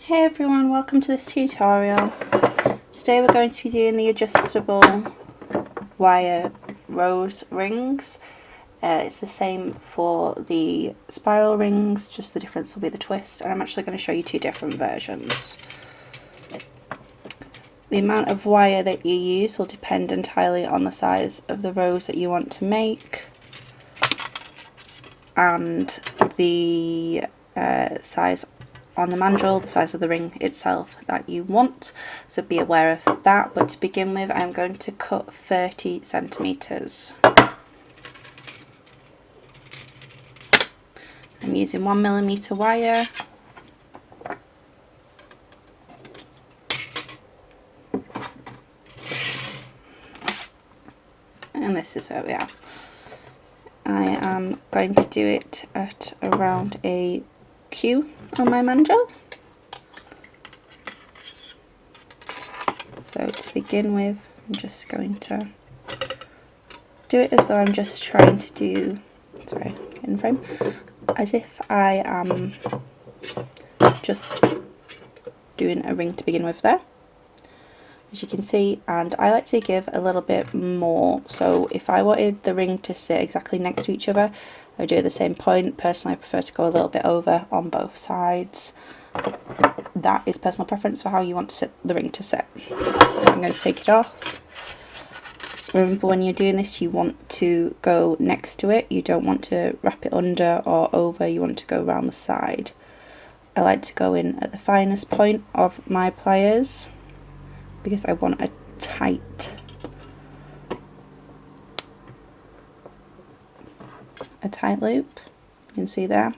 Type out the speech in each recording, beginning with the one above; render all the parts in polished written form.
Hey everyone, welcome to this tutorial. Today we're going to be doing the adjustable wire rose rings. It's the same for the spiral rings, just the difference will be the twist, and I'm actually going to show you two different versions. The amount of wire that you use will depend entirely on the size of the rose that you want to make and the size on the mandrel, the size of the ring itself that you want, so be aware of that. But to begin with, I'm going to cut 30 centimeters. I'm using 1mm wire, and this is where we are. I am going to do it at around a Q on my mandrel. So to begin with, I'm just going to do it as though I'm just trying to do, sorry, get in frame, as if I am just doing a ring to begin with there, as you can see. And I like to give a little bit more, so if I wanted the ring to sit exactly next to each other, I would do it at the same point. Personally, I prefer to go a little bit over on both sides. That is personal preference for how you want the ring to sit. So I'm going to take it off. Remember, when you're doing this, you want to go next to it. You don't want to wrap it under or over, you want to go around the side. I like to go in at the finest point of my pliers because I want a tight loop. You can see there.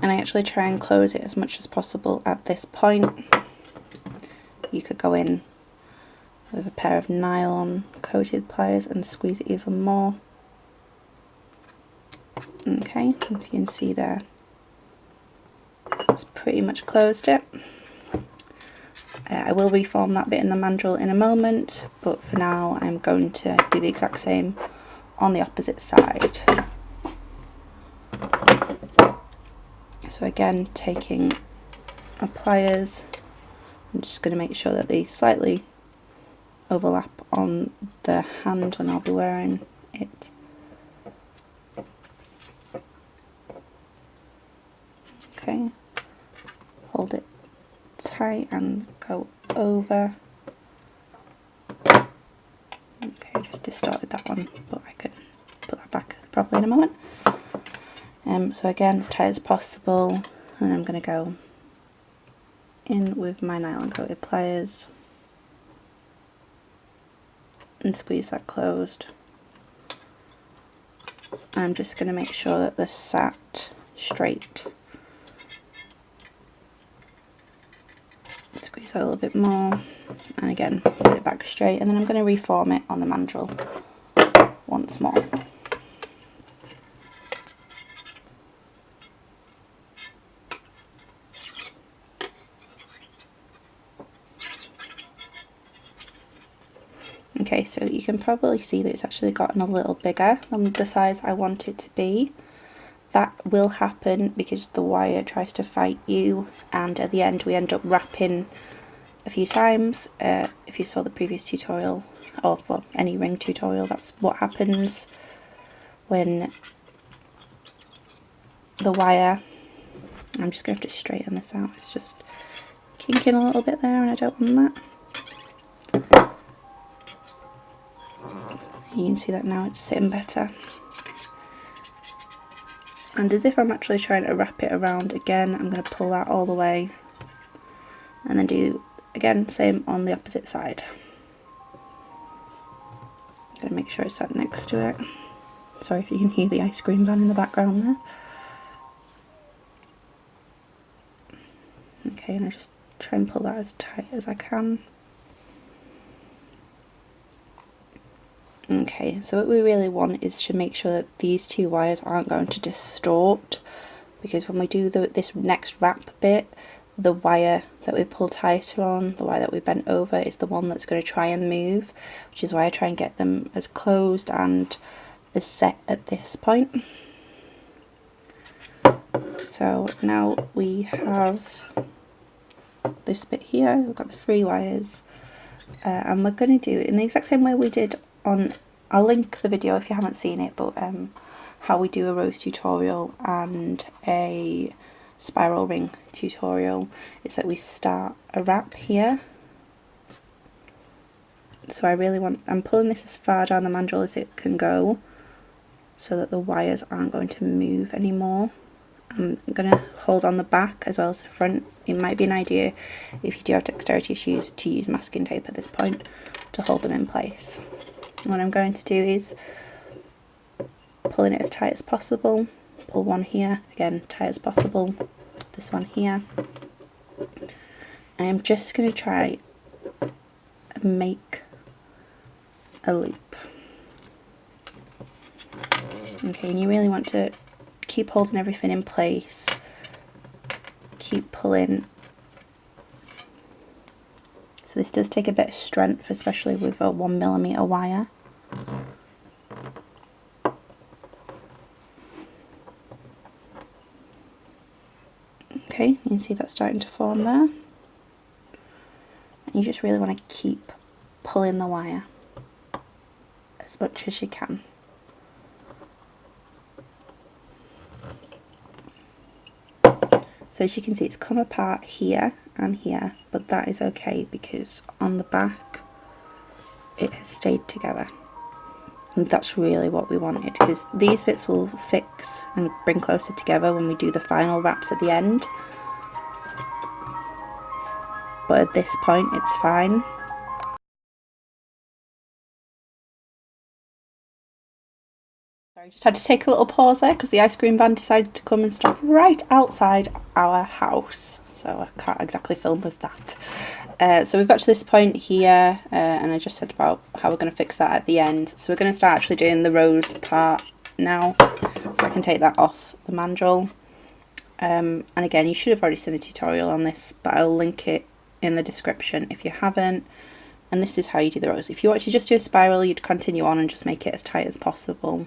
And I actually try and close it as much as possible at this point. You could go in with a pair of nylon coated pliers and squeeze it even more. Okay, if you can see there, that's pretty much closed it. I will reform that bit in the mandrel in a moment, but for now I'm going to do the exact same on the opposite side. So again, taking my pliers, I'm just going to make sure that they slightly overlap on the hand when I'll be wearing it. Okay, hold it tight and go over. Okay, just distorted that one, but I can put that back properly in a moment. So again, as tight as possible, and I'm going to go in with my nylon coated pliers and squeeze that closed. I'm just going to make sure that they're sat straight. Squeeze that a little bit more, and again put it back straight, and then I'm going to reform it on the mandrel once more. Okay, so you can probably see that it's actually gotten a little bigger than the size I want it to be. That will happen because the wire tries to fight you, and at the end we end up wrapping a few times. If you saw the previous tutorial, or well, any ring tutorial, that's what happens when the wire, I'm just going to have to straighten this out, it's just kinking a little bit there and I don't want that. You can see that now it's sitting better. And as if I'm actually trying to wrap it around again, I'm going to pull that all the way and then do again same on the opposite side. I'm going to make sure it's sat next to it. Sorry if you can hear the ice cream van in the background there. Okay, and I just try and pull that as tight as I can. Okay, so what we really want is to make sure that these two wires aren't going to distort, because when we do this next wrap bit, the wire that we pull tighter on, the wire that we bent over, is the one that's going to try and move, which is why I try and get them as closed and is set at this point. So now we have this bit here, we've got the 3 wires, and we're going to do it in the exact same way we did on, I'll link the video if you haven't seen it, but how we do a rose tutorial and a spiral ring tutorial is that we start a wrap here. So I'm pulling this as far down the mandrel as it can go so that the wires aren't going to move anymore. I'm going to hold on the back as well as the front. It might be an idea, if you do have dexterity issues, to use masking tape at this point to hold them in place. And what I'm going to do is pulling it as tight as possible, pull one here, again tight as possible, this one here, and I'm just going to try and make a loop. Okay, and you really want to keep holding everything in place, keep pulling. So this does take a bit of strength, especially with a 1mm wire. Okay, you can see that's starting to form there. And you just really want to keep pulling the wire as much as you can. So as you can see, it's come apart here and here, but that is okay because on the back it has stayed together. And that's really what we wanted, because these bits will fix and bring closer together when we do the final wraps at the end. But at this point it's fine. I just had to take a little pause there because the ice cream van decided to come and stop right outside our house, so I can't exactly film with that. So we've got to this point here, and I just said about how we're going to fix that at the end. So we're going to start actually doing the rose part now, so I can take that off the mandrel. And again, you should have already seen a tutorial on this, but I'll link it in the description if you haven't. And this is how you do the rose. If you want to just do a spiral, you'd continue on and just make it as tight as possible.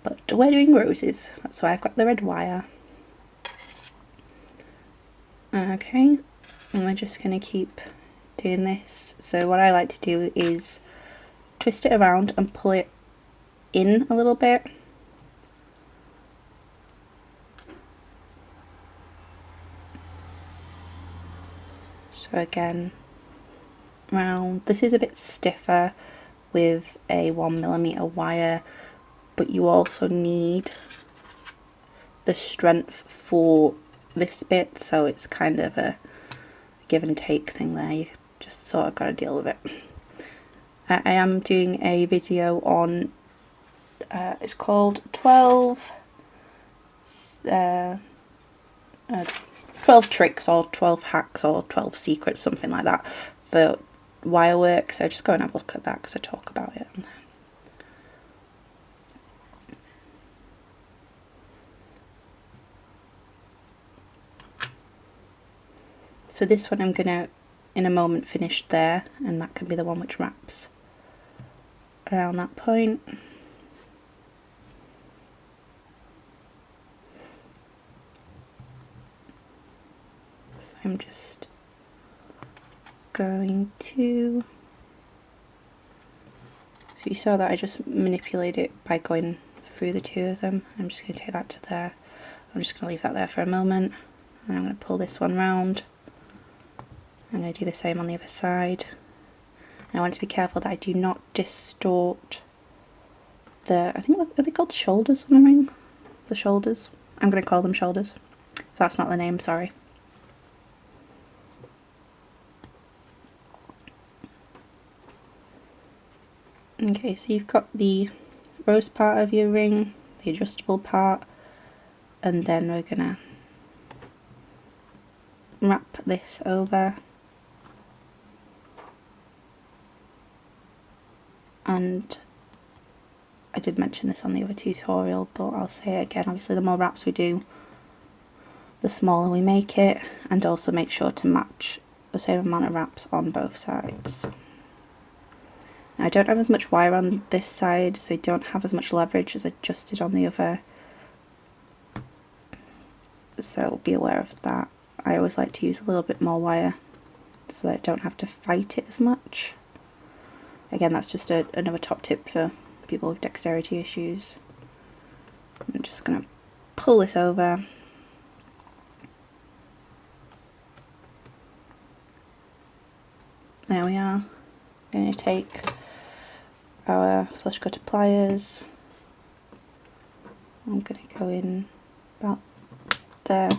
But we're doing roses, that's why I've got the red wire. Okay, and we're just going to keep doing this. So what I like to do is twist it around and pull it in a little bit. So again, round. This is a bit stiffer with a 1mm wire, but you also need the strength for this bit, so it's kind of a give and take thing there. You just sort of got to deal with it. I am doing a video on it's called 12 tricks or 12 hacks or 12 secrets, something like that, for Wirework, so just go and have a look at that because I talk about it on there. So this one I'm going to, in a moment, finish there, and that can be the one which wraps around that point. So I'm just going to, so you saw that I just manipulated it by going through the two of them. I'm just going to take that to there. I'm just going to leave that there for a moment, and I'm going to pull this one round. I'm going to do the same on the other side. And I want to be careful that I do not distort the, I think, are they called shoulders on a ring? The shoulders? I'm going to call them shoulders. If that's not the name, sorry. Okay, so you've got the rose part of your ring, the adjustable part, and then we're going to wrap this over. And I did mention this on the other tutorial, but I'll say it again. Obviously, the more wraps we do, the smaller we make it, and also make sure to match the same amount of wraps on both sides. Now I don't have as much wire on this side, so I don't have as much leverage as I just did on the other. So be aware of that. I always like to use a little bit more wire so that I don't have to fight it as much. Again, that's just another top tip for people with dexterity issues. I'm just going to pull this over. There we are. I'm going to take our flush cutter pliers. I'm going to go in about there.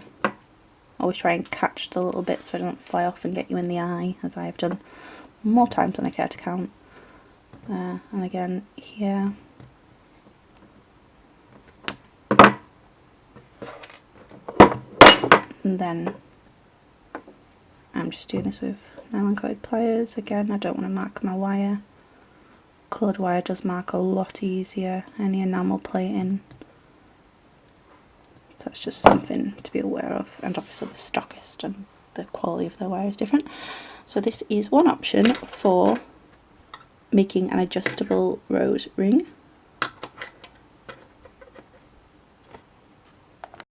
Always try and catch the little bit so I don't fly off and get you in the eye, as I have done more times than I care to count. And again here. And then I'm just doing this with nylon coated pliers. Again, I don't want to mark my wire. Coloured wire does mark a lot easier, any enamel plating. So that's just something to be aware of, and obviously the stockist and the quality of their wire is different. So this is one option for making an adjustable rose ring.